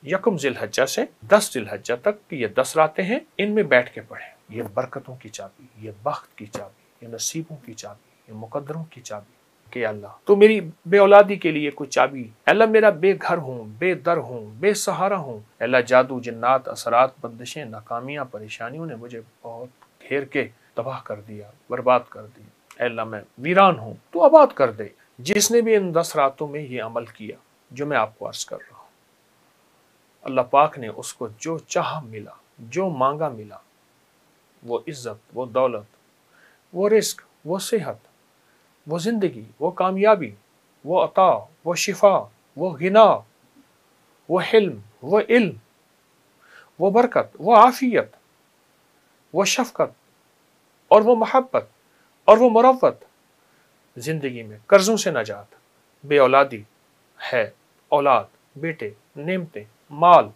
यकम ज़िलहज्जा से 10 ज़िलहज्जा तक ये 10 रातें हैं, इनमें बैठ के पढ़ें। ये बरकतों की चाबी, ये बख्त की चाबी, ये नसीबों की चाबी, ये मुकद्दरों की चाबी कि अल्लाह तो मेरी बे औलादी के लिए कोई चाबी, अल्लाह मेरा बेघर हूँ, बेदर हूँ, बेसहारा हूँ, अल्लाह जादू जिन्नात असरात बंदिशें नाकामियाँ परेशानियों ने मुझे बहुत घेर के तबाह कर दिया, बर्बाद कर दिया। अल्लाह मैं वीरान हूँ, तो आबाद कर दे। जिसने भी इन 10 रातों में ये अमल किया जो मैं आपको अर्ज कर रहा हूँ, अल्लाह पाक ने उसको जो चाह मिला, जो मांगा मिला, वो इज्जत, वो दौलत, वो रिस्क, वो सेहत, वो जिंदगी, वो कामयाबी, वो अता, वो शिफा, वो गिना, वो हिल्म, वो इल्म, वो बरकत, वो आफियत, वो शफकत और वो मोहब्बत और वो मुरव्वत, जिंदगी में कर्जों से नजात, बे औलादी है, औलाद, बेटे, नेमतें, माल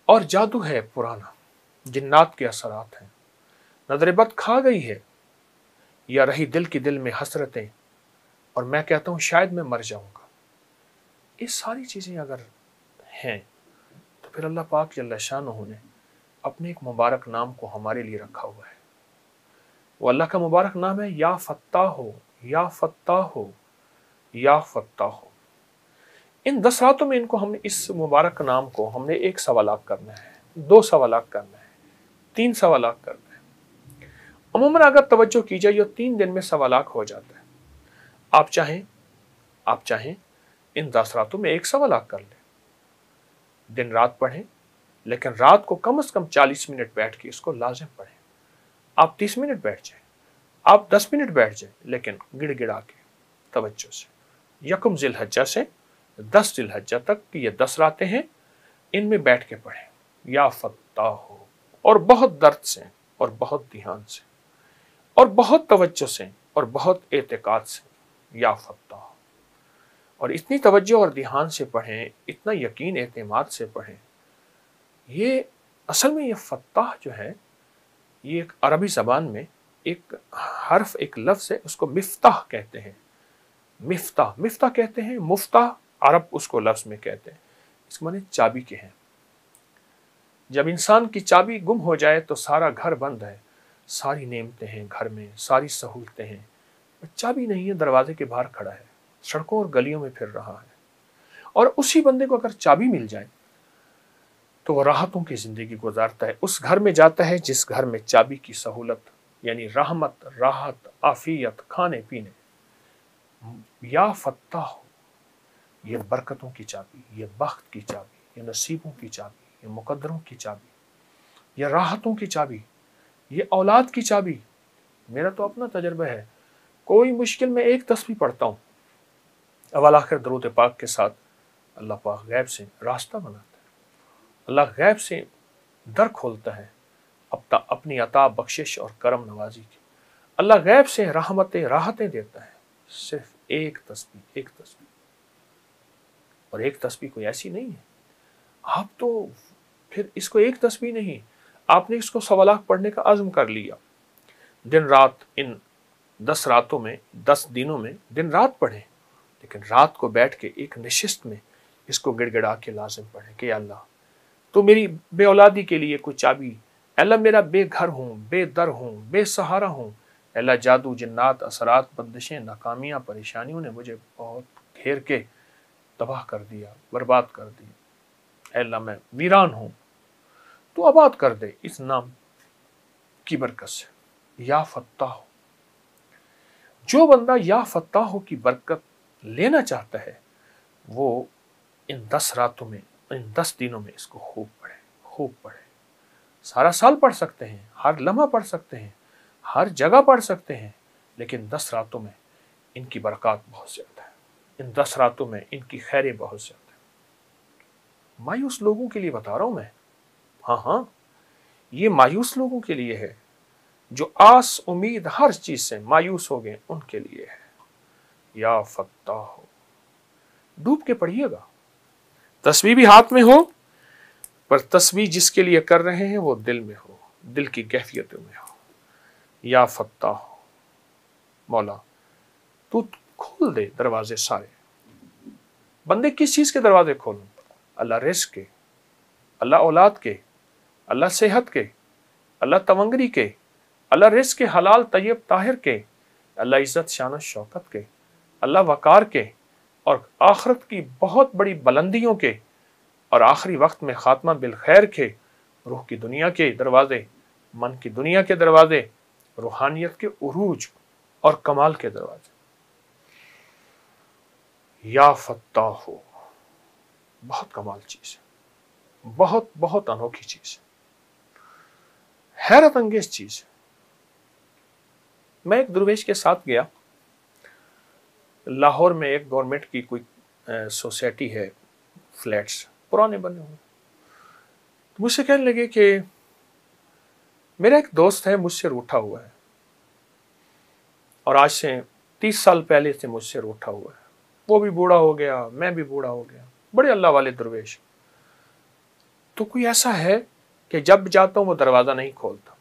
और जादू है पुराना, जिन्नात के असरात हैं, नजर-ए-बद खा गई है या रही दिल की दिल में हसरतें और मैं कहता हूँ शायद मैं मर जाऊंगा। ये सारी चीज़ें अगर हैं तो फिर अल्लाह पाक जल्ल शानहू ने अपने एक मुबारक नाम को हमारे लिए रखा हुआ है। वो अल्लाह का मुबारक नाम है या फत्ताह हो, या फत्ताह हो, या फत्ताह हो। इन 10 रातों में इनको हमने इस मुबारक नाम को हमने 1 सवा लाख करना है, 2 सवा लाख करना है, 3 सवा लाख करना है। अमूमन अगर तवज्जो की जाए ये 3 दिन में सवा लाख हो जाता है। आप चाहें इन 10 रातों में 1 सवा लाख कर लें, दिन रात पढ़ें, लेकिन रात को कम से कम 40 मिनट बैठ के इसको लाजिम पढ़ें। आप 30 मिनट बैठ जाएं, आप 10 मिनट बैठ जाएं, लेकिन गिड़गिड़ा के तवज्जो से। यकम ज़िलहज्जा से 10 ज़िलहज्जा तक ये 10 रातें हैं, इनमें बैठ के पढ़ें या फत्ताह हो, और बहुत दर्द से और बहुत ध्यान से और बहुत तवज्जो से और बहुत एतकाद से या फत्ताह हो। और इतनी तवज्जो और ध्यान से पढ़ें, इतना यकीन एतमाद से पढ़ें। ये असल में ये फत्ताह जो है ये एक अरबी ज़बान में एक हर्फ, एक लफ्ज़ है, उसको मिफ्ताह कहते हैं। मिफ्ताह, मिफ्ताह कहते हैं, मुफ्ताह अरब उसको लफ्ज़ में कहते हैं। इसके माने चाबी के हैं। जब इंसान की चाबी गुम हो जाए तो सारा घर बंद है, सारी नेमतें हैं घर में, सारी सहूलतें हैं, चाबी नहीं है, दरवाजे के बाहर खड़ा है, सड़कों और गलियों में फिर रहा है। और उसी बंदे को अगर चाबी मिल जाए तो वो राहतों की ज़िंदगी गुजारता है। उस घर में जाता है जिस घर में चाबी की सहूलत यानी रहमत, राहत, आफियत, खाने पीने। या फत्ताह हो, ये बरकतों की चाबी, ये बख्त की चाबी, ये नसीबों की चाबी, ये मुकद्दरों की चाबी, ये राहतों की चाबी, ये औलाद की चाबी। मेरा तो अपना तजर्बा है, कोई मुश्किल में 1 तस्बीह पढ़ता हूँ, अव्वल आखिर दरूद पाक के साथ अल्लाह पाक गैब से रास्ता बनाता है, अल्लाह गैब से दर खोलता है अपनी अता, बख्शिश और करम नवाजी की। अल्लाह गैब से रहमतें, राहतें देता है। सिर्फ 1 तस्बीह, 1 तस्बीह। और 1 तस्बीह कोई ऐसी नहीं है, आप तो फिर इसको 1 तस्बीह नहीं, आपने इसको सवा लाख पढ़ने का अज़्म कर लिया। दिन रात इन 10 रातों में, 10 दिनों में दिन रात पढ़ें, लेकिन रात को बैठ के एक नशिस्त में इसको गिड़गिड़ा के लाजिम पढ़ें कि अल्लाह तो मेरी बे औलादी के लिए कोई चाबी, अल्लाह मेरा बेघर हूँ, बेदर हूँ, बेसहारा हूँ, अल्लाह जादू जिन्नात असरात बंदिशें नाकामियाँ परेशानियों ने मुझे बहुत घेर के तबाह कर दिया, बर्बाद कर दिया। अल्लाह मैं वीरान हूँ, तो आबाद कर दे इस नाम की बरकत से। या फत्ताह हो, जो बंदा या फत्ताह हो की बरकत लेना चाहता है वो इन 10 रातों में, इन 10 दिनों में इसको खूब पढ़े, खूब पढ़े। सारा साल पढ़ सकते हैं, हर लम्हा पढ़ सकते हैं, हर जगह पढ़ सकते हैं, लेकिन 10 रातों में इनकी बरकत बहुत ज़्यादा है, इन 10 रातों में इनकी खैरें बहुत ज़्यादा है। मायूस लोगों के लिए बता रहा हूँ मैं, हाँ, ये मायूस लोगों के लिए है, जो आस उम्मीद हर चीज़ से मायूस हो गए, उनके लिए है। या फत्ताह हो, डूब के पढ़िएगा। तस्बीह भी हाथ में हो, पर तस्बीह जिसके लिए कर रहे हैं वो दिल में हो, दिल की कैफियतों में हो। या फत्ताह हो, मौला तू खोल दे दरवाजे सारे। बंदे किस चीज़ के दरवाजे खोलूं? اللہ رزق کے، اللہ اولاد کے، اللہ صحت کے، اللہ تونگری کے، اللہ رزق کے حلال طیب طاہر کے، اللہ عزت شان و شوکت کے، اللہ وقار کے، اور آخرت کی بہت بڑی بلندیوں کے، اور آخری وقت میں خاتمہ بالخیر کے، روح کی دنیا کے دروازے، من کی دنیا کے دروازے، روحانیت کے عروج اور کمال کے دروازے۔ یا فتاح ہو، بہت کمال چیز ہے، بہت بہت انوکھی چیز ہے، حیرت انگیز چیز ہے۔ میں ایک درویش کے ساتھ گیا، لاہور میں ایک گورنمنٹ کی کوئی سوسائٹی ہے، فلیٹس پرانے بنے ہوئے۔ مجھ سے کہنے لگے کہ میرا ایک دوست ہے، مجھ سے روٹھا ہوا ہے، اور آج سے 30 سال پہلے سے مجھ سے روٹھا ہوا ہے، وہ بھی بوڑھا ہو گیا، میں بھی بوڑھا ہو گیا، بڑے اللہ والے درویش۔ تو کوئی ایسا ہے کہ جب جاتا ہوں وہ دروازہ نہیں کھولتا،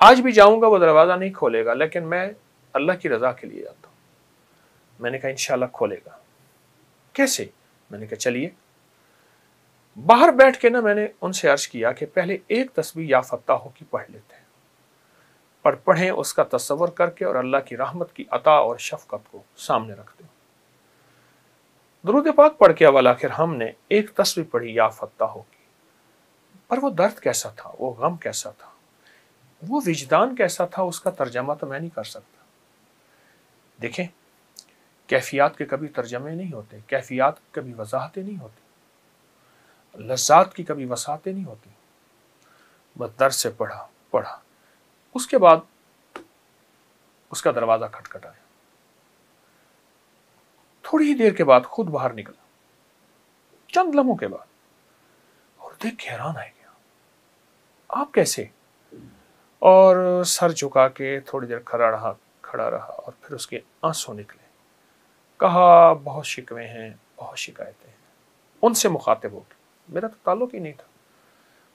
آج بھی جاؤں گا وہ دروازہ نہیں کھولے گا، لیکن میں اللہ کی رضا کے لیے جاتا ہوں۔ میں نے کہا انشاءاللہ کھولے گا۔ کیسے؟ میں نے کہا چلیے۔ باہر بیٹھ کے میں نے ان سے عرض کیا کہ پہلے ایک تسبیح یا فتاح کی پڑھ لیتے ہیں، پڑھیں اس کا تصور کر کے، اور اللہ کی رحمت کی عطا اور شفقت کو سامنے رکھتے ہیں۔ درود پاک پڑھ کے اول آخر ہم نے ایک تسبیح پڑھی یا فتاح کی، پر وہ درد کیسا تھا، وہ غم کیسا تھا، وہ وجدان کیسا تھا، اس کا ترجمہ تو میں نہیں کر سکتا۔ دیکھیں، کیفیات کے کبھی ترجمے نہیں ہوتے، کیفیات کی کبھی وضاحتیں نہیں ہوتی، لذات کی کبھی وسعتیں نہیں ہوتی۔ بس درد سے پڑھا، اس کے بعد اس کا دروازہ کھٹکھٹایا، تھوڑی ہی دیر کے بعد خود باہر نکلا، چند لمحوں کے بعد، اور دیکھ کے حیران آ گیا، آپ کیسے؟ اور سر جھکا کے تھوڑی دیر کھڑا رہا، اور پھر اس کے آنسو نکلے۔ کہا بہت شکوے ہیں، بہت شکایتیں ہیں، ان سے مخاطب ہو کے، میرا تو تعلق ہی نہیں تھا۔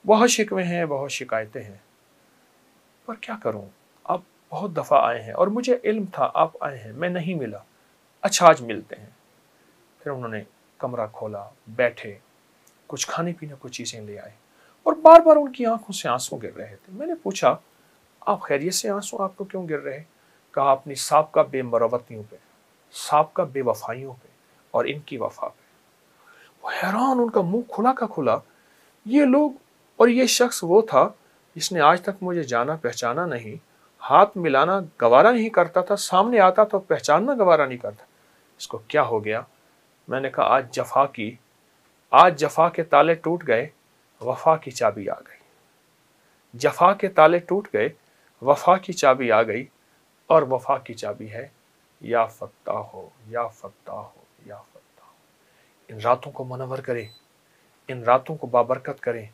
بہت شکوے ہیں، بہت شکایتیں ہیں، پر کیا کروں، آپ بہت دفعہ آئے ہیں اور مجھے علم تھا آپ آئے ہیں، میں نہیں ملا، اچھا آج ملتے ہیں۔ پھر انہوں نے کمرہ کھولا، بیٹھے، کچھ کھانے پینے کو چیزیں لے آئے، اور بار بار ان کی آنکھوں سے آنسو گر رہے تھے۔ میں نے پوچھا آپ خیریت سے آنسو آپ کو کیوں گر رہے؟ کہا اپنی سابقہ بے مروتیوں پہ، سابقہ بے وفائیوں پہ، اور ان کی وفا پہ۔ وہ حیران، ان کا منہ کھلا کا کھلا، یہ لوگ، اور یہ شخص وہ تھا جس نے آج تک مجھے جانا پہچانا نہیں، ہاتھ ملانا گوارا نہیں کرتا تھا، سامنے آتا تو پہچاننا گوارا نہیں کرتا، اس کو کیا ہو گیا؟ میں نے کہا آج جفا کے تالے ٹوٹ گئے، وفا کی چابی آ گئی۔ جفا کے تالے ٹوٹ گئے، وفا کی چابی آ گئی، اور وفا کی چابی ہے یا فتاح ہو، یا فتاح ہو، یا فتاح ہو۔ ان راتوں کو منور کرے، ان راتوں کو بابرکت کریں،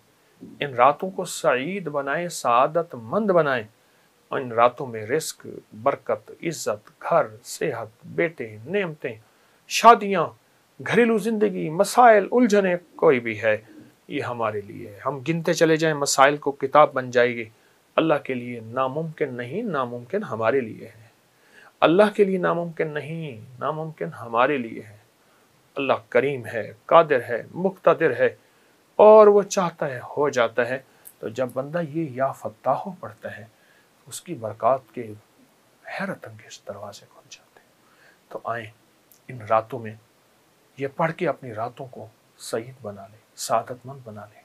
ان راتوں کو سعید بنائیں، سعادت مند بنائیں، اور ان راتوں میں رزق، برکت، عزت، گھر، صحت، بیٹے، نعمتیں، شادیاں، گھریلو زندگی، مسائل، الجھنیں کوئی بھی ہے، یہ ہمارے لیے ہے۔ ہم گنتے چلے جائیں مسائل کو، کتاب بن جائے گی۔ اللہ کے لیے ناممکن نہیں، ناممکن ہمارے لیے ہے۔ اللہ کے لیے ناممکن نہیں، ناممکن ہمارے لیے ہے۔ اللہ کریم ہے، قادر ہے، مقتدر ہے، اور وہ چاہتا ہے ہو جاتا ہے۔ تو جب بندہ یہ یا فتاح پڑھتا ہے، اس کی برکات کے حیرت انگیز دروازے کھل جاتے ہیں۔ تو آئیں ان راتوں میں یہ پڑھ کے اپنی راتوں کو سعید بنا لیں، سعادت مند بنا لیں،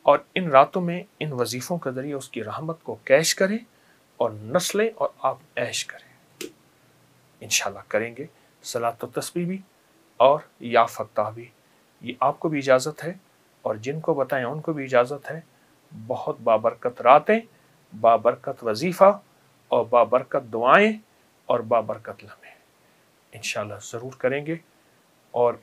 اور ان راتوں میں ان وظیفوں کے ذریعے اس کی رحمت کو کیش کریں، اور نسلیں، اور آپ عیش کریں۔ انشاءاللہ کریں گے صلاۃ و تسبیح بھی اور یا فتاح بھی۔ یہ آپ کو بھی اجازت ہے، اور جن کو بتائیں ان کو بھی اجازت ہے۔ بہت بابرکت راتیں، بابرکت وظیفہ، اور بابرکت دعائیں، اور بابرکت لمحے انشاءاللہ ضرور کریں گے، اور